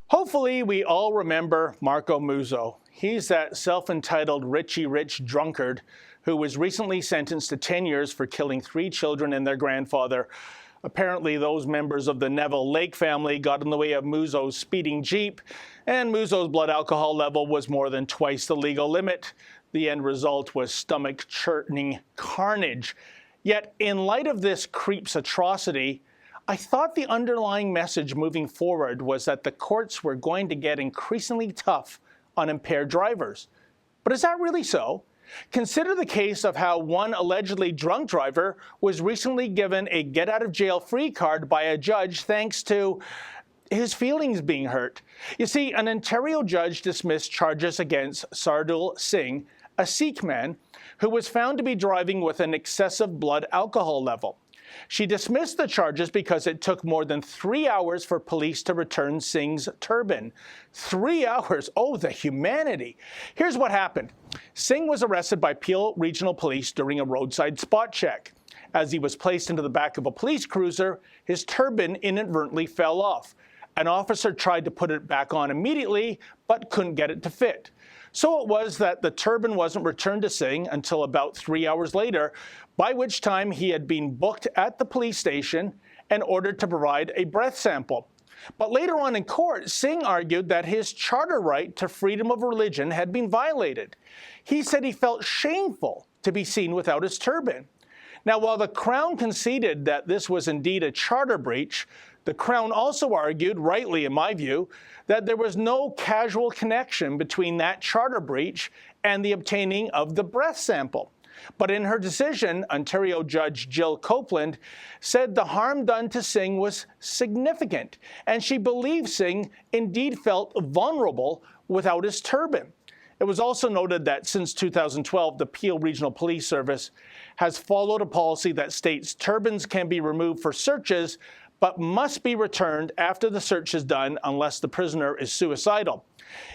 Hopefully, we all remember Marco Muzzo. He's that self-entitled Richie Rich drunkard who was recently sentenced to 10 years for killing 3 children and their grandfather. Apparently, those members of the Neville Lake family got in the way of Muzzo's speeding Jeep, and Muzzo's blood alcohol level was more than twice the legal limit. The end result was stomach-churning carnage. Yet, in light of this creep's atrocity, I thought the underlying message moving forward was that the courts were going to get increasingly tough on impaired drivers. But is that really so? Consider the case of how one allegedly drunk driver was recently given a get-out-of-jail-free card by a judge thanks to his feelings being hurt. You see, an Ontario judge dismissed charges against Sardul Singh, a Sikh man, who was found to be driving with an excessive blood alcohol level. She dismissed the charges because it took more than 3 hours for police to return Singh's turban. 3 hours? Oh, the humanity. Here's what happened. Singh was arrested by Peel Regional Police during a roadside spot check. As he was placed into the back of a police cruiser, his turban inadvertently fell off. An officer tried to put it back on immediately, but couldn't get it to fit. So it was that the turban wasn't returned to Singh until about 3 hours later, by which time he had been booked at the police station and ordered to provide a breath sample. But later on in court, Singh argued that his charter right to freedom of religion had been violated. He said he felt shameful to be seen without his turban. Now, while the Crown conceded that this was indeed a charter breach, the Crown also argued, rightly in my view, that there was no causal connection between that charter breach and the obtaining of the breath sample. But in her decision, Ontario Judge Jill Copeland said the harm done to Singh was significant, and she believed Singh indeed felt vulnerable without his turban. It was also noted that since 2012, the Peel Regional Police Service has followed a policy that states turbans can be removed for searches, but must be returned after the search is done unless the prisoner is suicidal.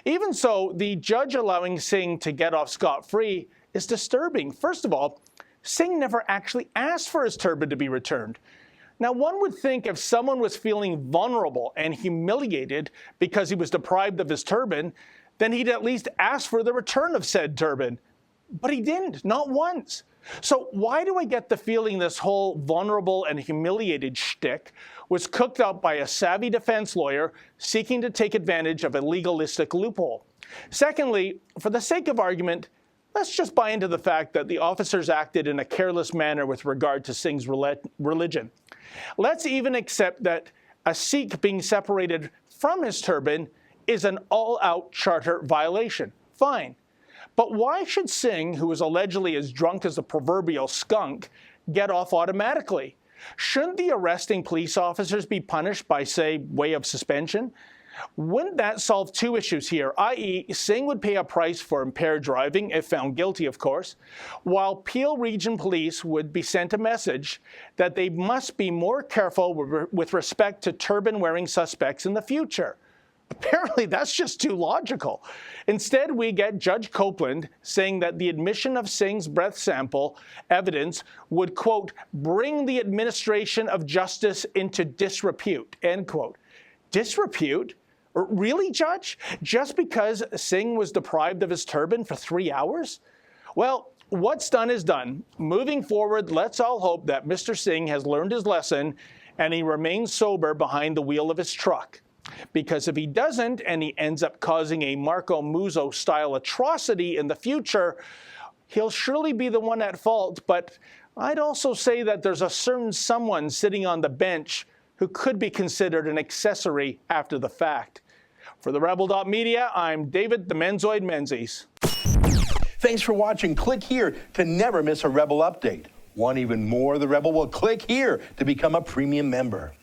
Even so, the judge allowing Singh to get off scot-free is disturbing. First of all, Singh never actually asked for his turban to be returned. Now, one would think if someone was feeling vulnerable and humiliated because he was deprived of his turban, then he'd at least ask for the return of said turban. But he didn't, not once. So why do I get the feeling this whole vulnerable and humiliated shtick was cooked up by a savvy defense lawyer seeking to take advantage of a legalistic loophole? Secondly, for the sake of argument, let's just buy into the fact that the officers acted in a careless manner with regard to Singh's religion. Let's even accept that a Sikh being separated from his turban is an all-out charter violation. Fine. But why should Singh, who is allegedly as drunk as a proverbial skunk, get off automatically? Shouldn't the arresting police officers be punished by, say, way of suspension? Wouldn't that solve 2 issues here, i.e. Singh would pay a price for impaired driving, if found guilty, of course, while Peel Region Police would be sent a message that they must be more careful with respect to turban-wearing suspects in the future. Apparently, that's just too logical. Instead, we get Judge Copeland saying that the admission of Singh's breath sample evidence would, quote, bring the administration of justice into disrepute, end quote. Disrepute? Really, Judge? Just because Singh was deprived of his turban for 3 hours? Well, what's done is done. Moving forward, let's all hope that Mr. Singh has learned his lesson and he remains sober behind the wheel of his truck. Because if he doesn't and he ends up causing a Marco Muzzo-style atrocity in the future, he'll surely be the one at fault. But I'd also say that there's a certain someone sitting on the bench who could be considered an accessory after the fact. For the Rebel.media, I'm David the Menzoid Menzies. Thanks for watching. Click here to never miss a Rebel update. Want even more of the Rebel? Well, click here to become a premium member.